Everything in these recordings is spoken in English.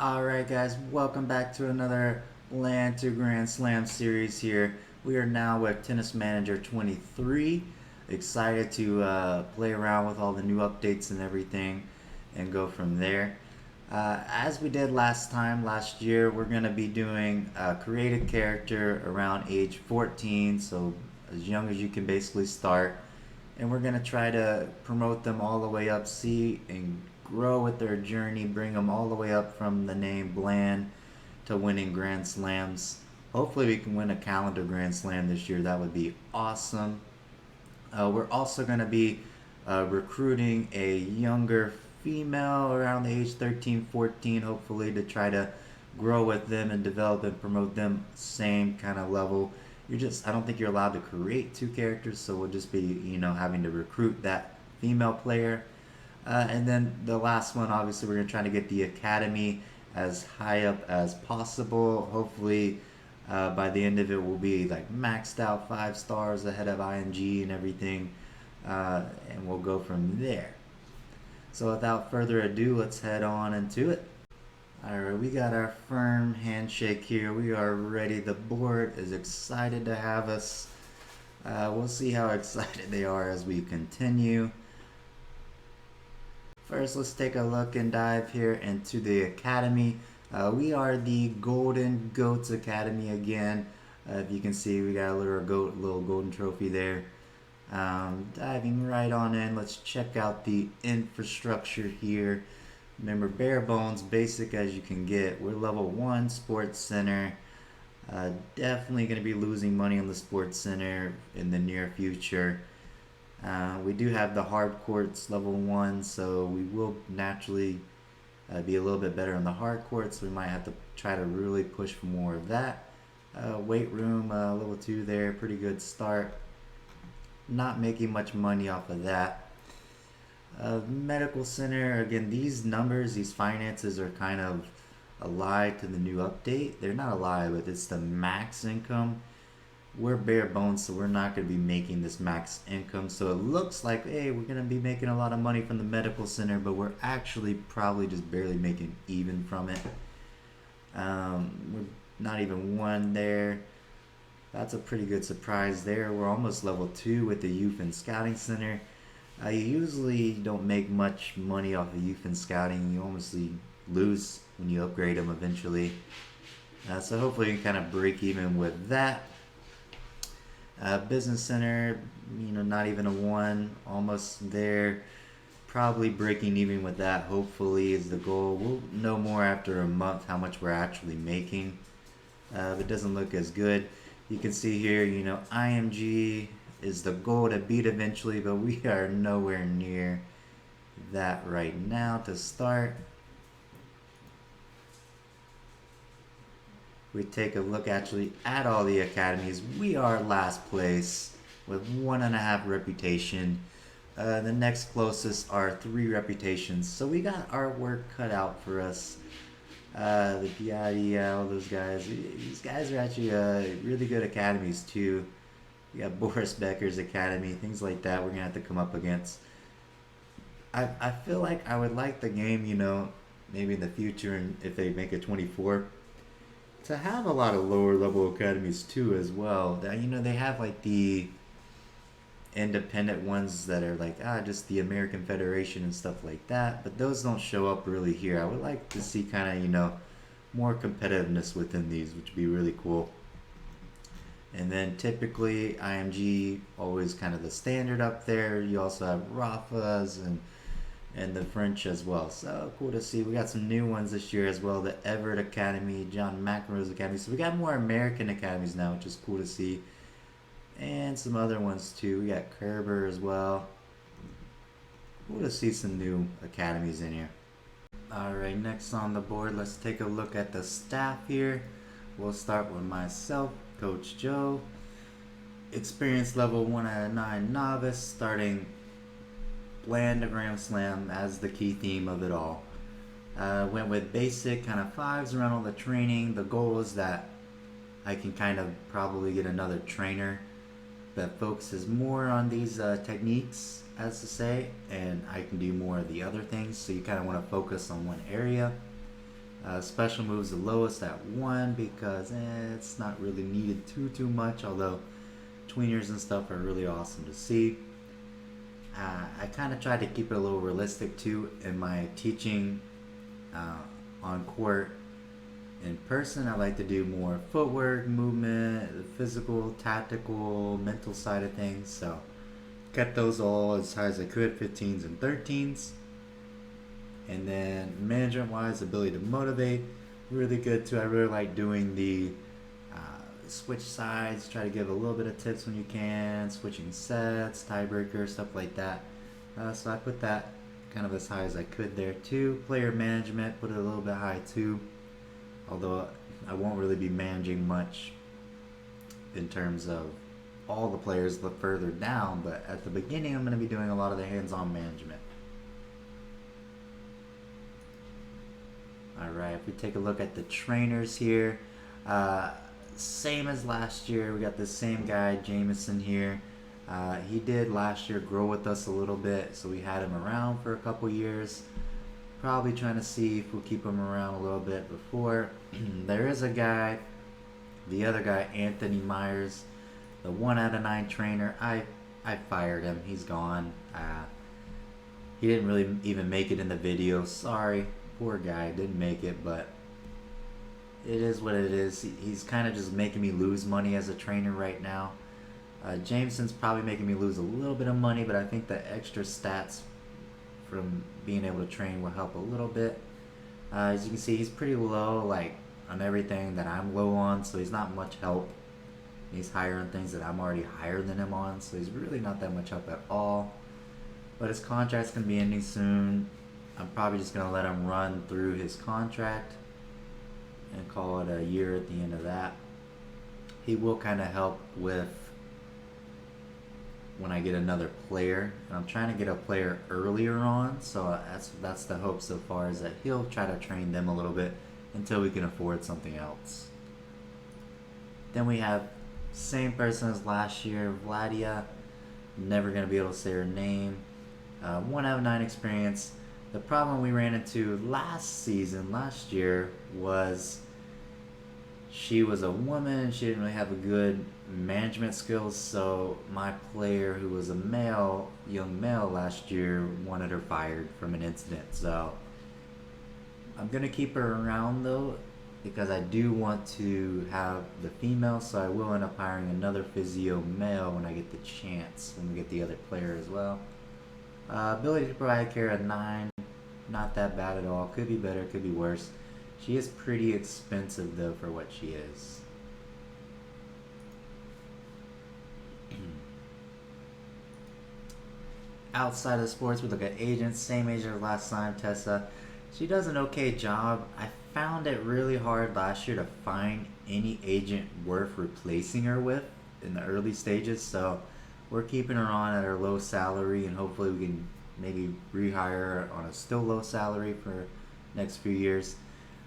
Alright guys, welcome back to another Land to Grand Slam series here. We are now with Tennis Manager 23. Excited to play around with all the new updates and everything and go from there. As we did last year, we're going to be doing a created character around age 14, so as young as you can basically start. And we're going to try to promote them all the way up, see and grow with their journey, bring them all the way up from the name Bland to winning Grand Slams. Hopefully we can win a calendar Grand Slam this year. That would be awesome. We're also going to be recruiting a younger female around the age 13, 14, hopefully, to try to grow with them and develop and promote them same kind of level. I don't think you're allowed to create two characters, so we'll just be, having to recruit that female player. And then the last one, obviously, we're going to try to get the academy as high up as possible. Hopefully, by the end of it, we'll be like maxed out 5 stars ahead of IMG and everything. And we'll go from there. So without further ado, let's head on into it. Alright, we got our firm handshake here. We are ready. The board is excited to have us. We'll see how excited they are as we continue. First, let's take a look and dive here into the academy. We are the Golden Goats Academy again. If you can see, we got a little golden trophy there. Diving right on in, let's check out the infrastructure here. Remember, bare bones, basic as you can get. We're level 1 Sports Center. Definitely going to be losing money on the Sports Center in the near future. We do have the hard courts level 1, so we will naturally be a little bit better on the hard courts. We might have to try to really push for more of that. Weight room level 2 there, pretty good start. Not making much money off of that. Medical center, again, these numbers, these finances are kind of a lie to the new update. They're not a lie, but it's the max income. We're bare bones, so we're not going to be making this max income. So it looks like, hey, we're going to be making a lot of money from the medical center, but we're actually probably just barely making even from it. We're not even 1 there. That's a pretty good surprise there. We're almost level 2 with the youth and scouting center. You usually don't make much money off of youth and scouting. You almost lose when you upgrade them eventually. So hopefully you can kind of break even with that. Business center, not even a 1, almost there. Probably breaking even with that, hopefully, is the goal. We'll know more after a month how much we're actually making. It doesn't look as good. You can see here, IMG is the goal to beat eventually, but we are nowhere near that right now to start. We take a look actually at all the academies. We are last place with 1.5 reputation. The next closest are 3 reputations. So we got our work cut out for us. The PID, all those guys. These guys are actually really good academies too. We got Boris Becker's academy, things like that we're going to have to come up against. I feel like I would like the game, maybe in the future, and if they make it 24, to have a lot of lower level academies too as well. They have like the independent ones that are like just the American Federation and stuff like that, but those don't show up really here. I would like to see kind of more competitiveness within these, which would be really cool. And then typically IMG always kind of the standard up there. You also have Rafa's and the French as well. So cool to see. We got some new ones this year as well. The Everett Academy, John McEnroe's Academy. So we got more American academies now, which is cool to see. And some other ones too. We got Kerber as well. Cool to see some new academies in here. Alright, next on the board, let's take a look at the staff here. We'll start with myself, Coach Joe. Experience level 1 out of 9 novice, starting Bland to Grand Slam as the key theme of it all. Went with basic kind of 5s around all the training. The goal is that I can kind of probably get another trainer that focuses more on these techniques, as to say, and I can do more of the other things. So you kind of want to focus on one area. Special moves the lowest at 1 because it's not really needed too much, although tweeners and stuff are really awesome to see. I kind of try to keep it a little realistic too in my teaching on court. In person, I like to do more footwork, movement, the physical, tactical, mental side of things. So kept those all as high as I could, 15s and 13s. And then management wise, ability to motivate, really good too. I really like doing the switch sides, try to give a little bit of tips when you can, switching sets, tiebreaker, stuff like that. So I put that kind of as high as I could there too. Player management, put it a little bit high too. Although I won't really be managing much in terms of all the players the further down, but at the beginning I'm going to be doing a lot of the hands-on management. Alright, if we take a look at the trainers here, same as last year, we got the same guy, Jameson here. He did last year grow with us a little bit, so we had him around for a couple years. Probably trying to see if we'll keep him around a little bit before. There is a guy, the other guy, Anthony Myers, the 1 out of 9 trainer. I fired him. He's gone. He didn't really even make it in the video. Sorry, poor guy, didn't make it, but it is what it is. He's kind of just making me lose money as a trainer right now. Jameson's probably making me lose a little bit of money, but I think the extra stats from being able to train will help a little bit. As you can see, he's pretty low, like on everything that I'm low on, so he's not much help. He's higher on things that I'm already higher than him on, so he's really not that much help at all. But his contract's gonna be ending soon. I'm probably just gonna let him run through his contract and call it a year at the end of that. He will kind of help with when I get another player, and I'm trying to get a player earlier on, so that's the hope so far, is that he'll try to train them a little bit until we can afford something else. Then we have same person as last year, Vladia. Never gonna be able to say her name. 1 out of 9 experience. The problem we ran into last year, was she was a woman. She didn't really have a good management skills, so my player, who was a young male last year, wanted her fired from an incident. So I'm gonna keep her around though, because I do want to have the female, so I will end up hiring another physio male when I get the chance, when we get the other player as well. Ability to provide care at 9, not that bad at all. Could be better, could be worse. She is pretty expensive though for what she is. Outside of sports, we look at agents. Same agent as last time, Tessa. She does an okay job. I found it really hard last year to find any agent worth replacing her with in the early stages, so we're keeping her on at her low salary, and hopefully we can maybe rehire her on a still low salary for next few years.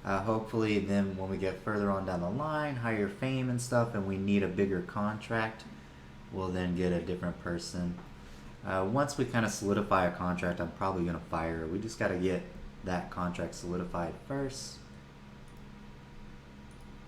Hopefully then when we get further on down the line, higher fame and stuff, and we need a bigger contract, we'll then get a different person. Once we kind of solidify a contract, I'm probably going to fire her. We just got to get that contract solidified first.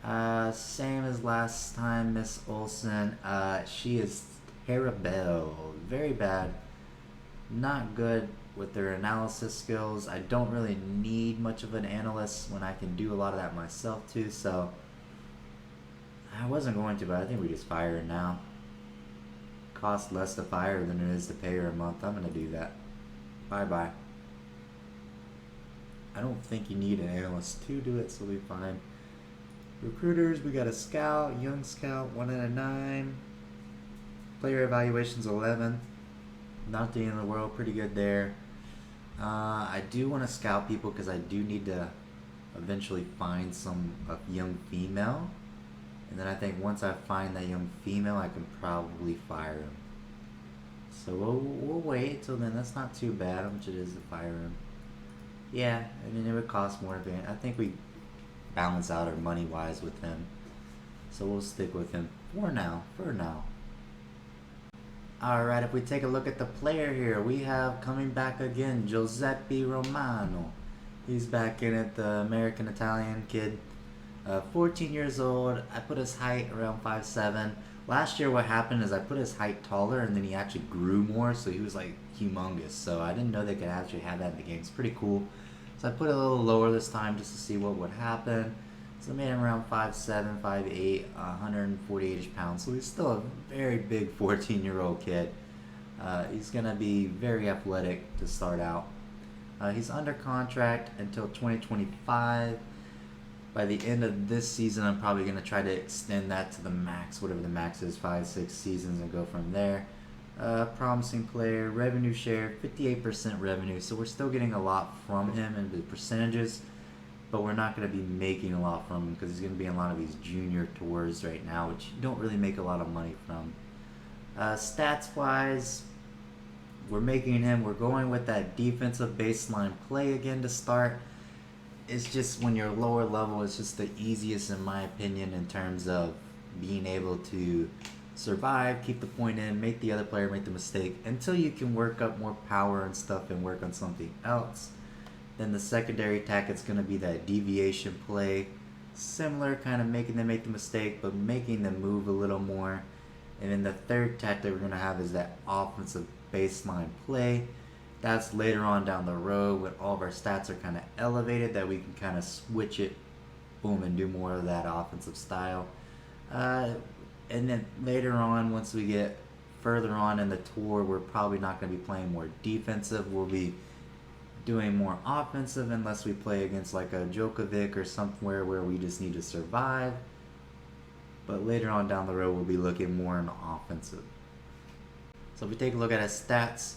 Same as last time, Miss Olsen. She is terrible. Very bad. Not good with their analysis skills. I don't really need much of an analyst when I can do a lot of that myself too, so I wasn't going to, but I think we just fire her now. Costs less to fire than it is to pay her a month. I'm gonna do that. Bye bye. I don't think you need an analyst to do it, so we'll be fine. Recruiters, we got a scout, young scout, 1 out of 9. Player evaluations 11. Not the end of the world, pretty good there. I do want to scout people because I do need to eventually find a young female. And then I think once I find that young female, I can probably fire him. So we'll wait till then. That's not too bad how much it is to fire him. Yeah, I mean, it would cost more. I think we balance out our money-wise with him. So we'll stick with him for now. Alright, if we take a look at the player here, we have coming back again, Giuseppe Romano. He's back in it, the American Italian kid. 14 years old. I put his height around 5'7". Last year, what happened is I put his height taller, and then he actually grew more, so he was like humongous. So I didn't know they could actually have that in the game. It's pretty cool. So I put it a little lower this time just to see what would happen. So I made him around 5'7", 5'8", 148 pounds. So he's still a very big 14-year-old kid. He's gonna be very athletic to start out. He's under contract until 2025. By the end of this season, I'm probably going to try to extend that to the max, whatever the max is, 5-6 seasons, and go from there. Promising player, revenue share, 58% revenue, so we're still getting a lot from him in the percentages, but we're not going to be making a lot from him because he's going to be in a lot of these junior tours right now, which you don't really make a lot of money from. Stats-wise, we're going with that defensive baseline play again to start. It's just when you're lower level, it's just the easiest in my opinion in terms of being able to survive, keep the point in, make the other player make the mistake until you can work up more power and stuff and work on something else. Then the secondary tactic's going to be that deviation play, similar, kind of making them make the mistake but making them move a little more. And then the third tactic we're going to have is that offensive baseline play. That's later on down the road when all of our stats are kind of elevated, that we can kind of switch it, boom, and do more of that offensive style. And then later on, once we get further on in the tour, we're probably not going to be playing more defensive. We'll be doing more offensive unless we play against like a Djokovic or somewhere where we just need to survive. But later on down the road, we'll be looking more in offensive. So if we take a look at our stats,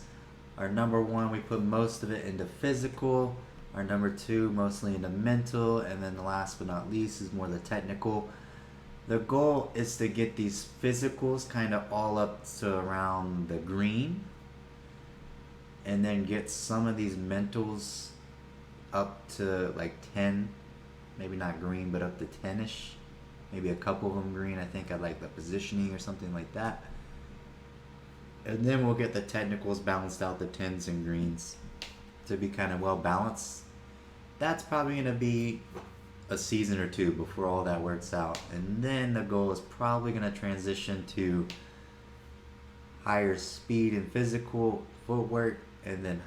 our number one, we put most of it into physical. Our number two, mostly into mental. And then the last but not least is more the technical. The goal is to get these physicals kind of all up to around the green. And then get some of these mentals up to like 10. Maybe not green, but up to 10-ish. Maybe a couple of them green. I think I like the positioning or something like that. And then we'll get the technicals balanced out, the 10s and greens, to be kind of well balanced. That's probably going to be a season or two before all that works out. And then the goal is probably going to transition to higher speed and physical footwork, and then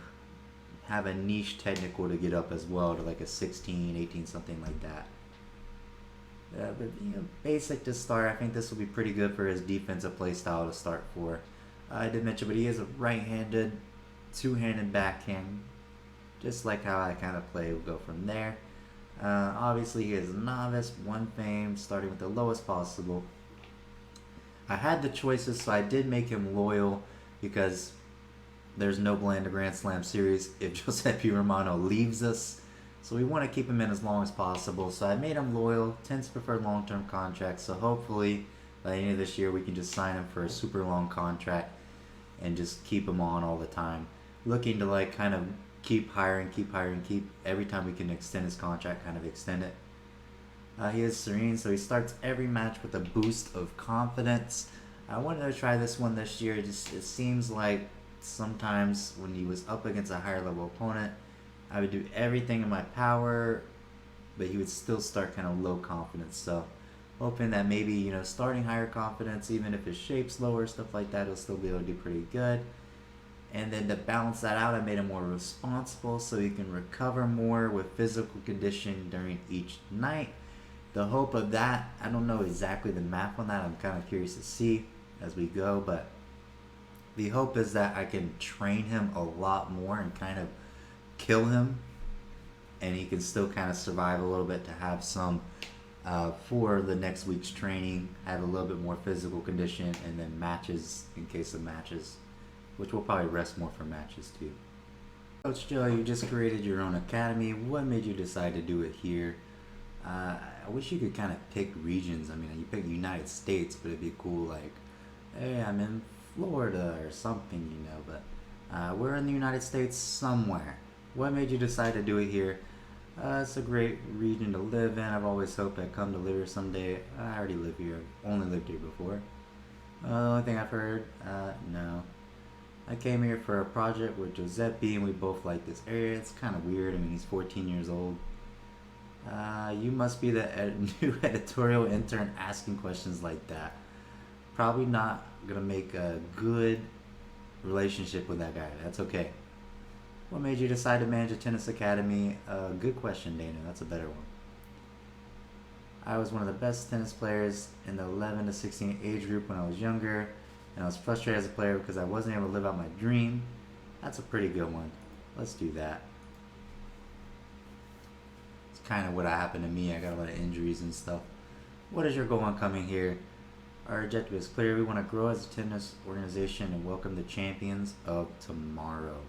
have a niche technical to get up as well to like a 16, 18, something like that. But basic to start. I think this will be pretty good for his defensive play style to start for. I did mention, but he is a right-handed, two-handed backhand, just like how I kind of play. We'll go from there. Obviously, he is a novice, one fame, starting with the lowest possible. I had the choices, so I did make him loyal because there's no blame to Grand Slam Series if Giuseppe Romano leaves us. So we want to keep him in as long as possible. So I made him loyal, tends to prefer long-term contracts. So hopefully by the end of this year, we can just sign him for a super long contract and just keep him on all the time. Looking to like kind of keep hiring, keep every time we can extend his contract, kind of extend it. He is serene, so he starts every match with a boost of confidence. I wanted to try this one this year. It seems like sometimes when he was up against a higher level opponent, I would do everything in my power, but he would still start kind of low confidence. So hoping that maybe, starting higher confidence, even if his shape's lower, stuff like that, he'll still be able to do pretty good. And then to balance that out, I made him more responsible so he can recover more with physical condition during each night. The hope of that, I don't know exactly the math on that. I'm kind of curious to see as we go, but the hope is that I can train him a lot more and kind of kill him, and he can still kind of survive a little bit to have some for the next week's training, have a little bit more physical condition, and then matches in case of matches, which we'll probably rest more for matches too. Coach Joe, you just created your own academy. What made you decide to do it here? I wish you could kind of pick regions. I mean, you pick United States, but it'd be cool like, hey, I'm in Florida or something, but we're in the United States somewhere. What made you decide to do it here? It's a great region to live in. I've always hoped I'd come to live here someday. I already live here. I've only lived here before. The only thing I've heard, no. I came here for a project with Giuseppe, and we both like this area. It's kind of weird. I mean, he's 14 years old. You must be the new editorial intern asking questions like that. Probably not gonna make a good relationship with that guy. That's okay. What made you decide to manage a tennis academy? Good question, Dana. That's a better one. I was one of the best tennis players in the 11 to 16 age group when I was younger, and I was frustrated as a player because I wasn't able to live out my dream. That's a pretty good one. Let's do that. It's kind of what happened to me. I got a lot of injuries and stuff. What is your goal on coming here? Our objective is clear. We want to grow as a tennis organization and welcome the champions of tomorrow.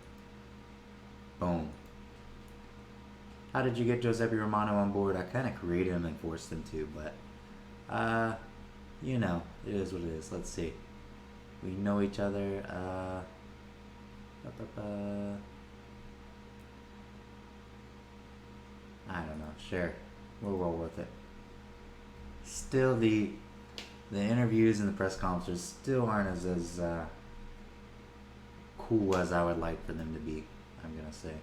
Boom. How did you get Giuseppe Romano on board? I kind of created him and forced him to, but, you know, it is what it is. Let's see. We know each other. I don't know. Sure. We'll roll with it. Still, the interviews and the press conferences still aren't as cool as I would like for them to be, I'm going to say.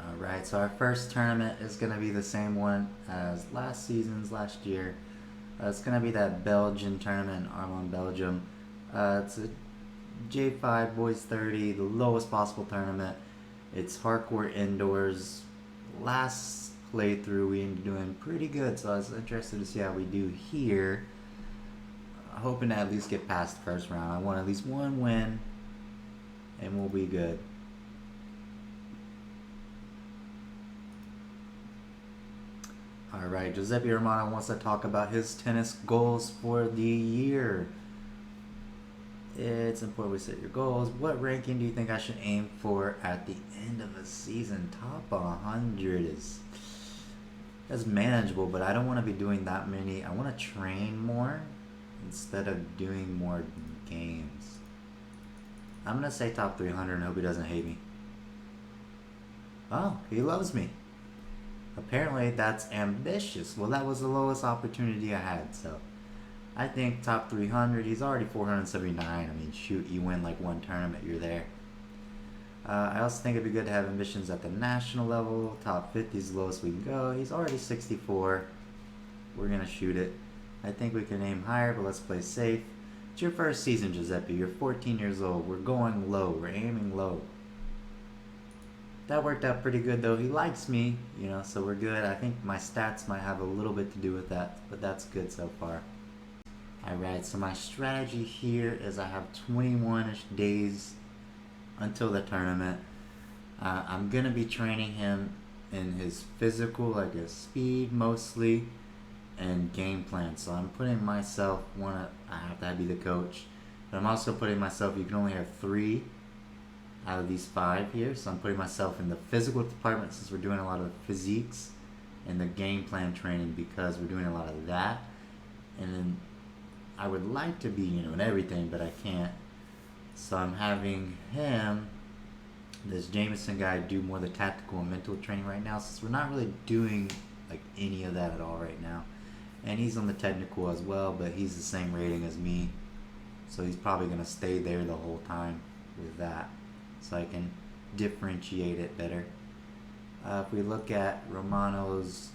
Alright, so our first tournament is going to be the same one as last year. It's going to be that Belgian tournament in Arlon, Belgium. It's a J5 Boys 30, the lowest possible tournament. It's hardcore indoors. Last playthrough we ended up doing pretty good, so I was interested to see how we do here. Hoping to at least get past the first round. I want at least one win, and we'll be good. Alright, Giuseppe Romano wants to talk about his tennis goals for the year. It's important we set your goals. What ranking do you think I should aim for at the end of a season? Top 100 that's manageable, but I don't want to be doing that many. I want to train more instead of doing more games. I'm going to say top 300 and hope he doesn't hate me. Oh, he loves me. Apparently that's ambitious. Well, that was the lowest opportunity I had, so I think top 300. He's already 479. I mean, shoot, you win like one tournament, you're there. I also think it'd be good to have ambitions at the national level. Top 50 is the lowest we can go. He's already 64. We're gonna shoot it. I think we can aim higher, but let's play safe. It's your first season, Giuseppe. You're 14 years old. We're going low. We're aiming low. That worked out pretty good, though. He likes me, you know, so we're good. I think my stats might have a little bit to do with that, but that's good so far. Alright, so my strategy here is I have 21-ish days until the tournament. I'm going to be training him in his physical, like his speed mostly, and game plan. So I'm putting myself, I have to be the coach, but I'm also putting myself, you can only have 3 out of these 5 here, so I'm putting myself in the physical department since we're doing a lot of physiques, and the game plan training because we're doing a lot of that. And then I would like to be, you know, in everything, but I can't. So I'm having him, this Jameson guy, do more of the tactical and mental training right now, since we're not really doing like any of that at all right now. And he's on the technical as well, but he's the same rating as me, so he's probably going to stay there the whole time with that, so I can differentiate it better. If we look at Romano's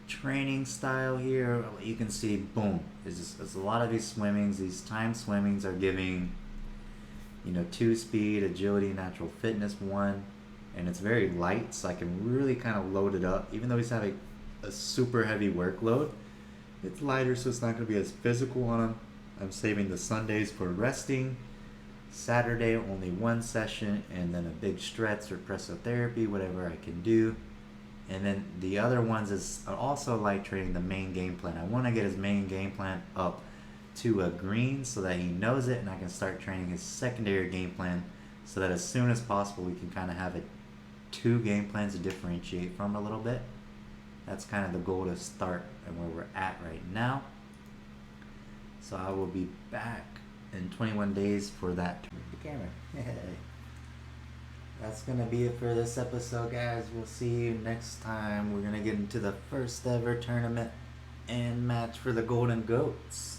training style here, you can see, boom, it's a lot of these swimmings. These time swimmings are giving, you know, 2 speed, agility, natural fitness 1, and it's very light, so I can really kind of load it up. Even though he's having a super heavy workload, it's lighter, so it's not going to be as physical on him. I'm saving the Sundays for resting. Saturday only 1 session, and then a big stretch or pressotherapy, whatever I can do. And then the other ones is also light training, the main game plan. I want to get his main game plan up to a green so that he knows it, and I can start training his secondary game plan so that as soon as possible we can kind of have 2 game plans to differentiate from a little bit. That's kind of the goal to start and where we're at right now. So I will be back in 21 days for that. The camera. That's gonna be it for this episode, guys. We'll see you next time. We're gonna get into the first ever tournament and match for the Golden Goats.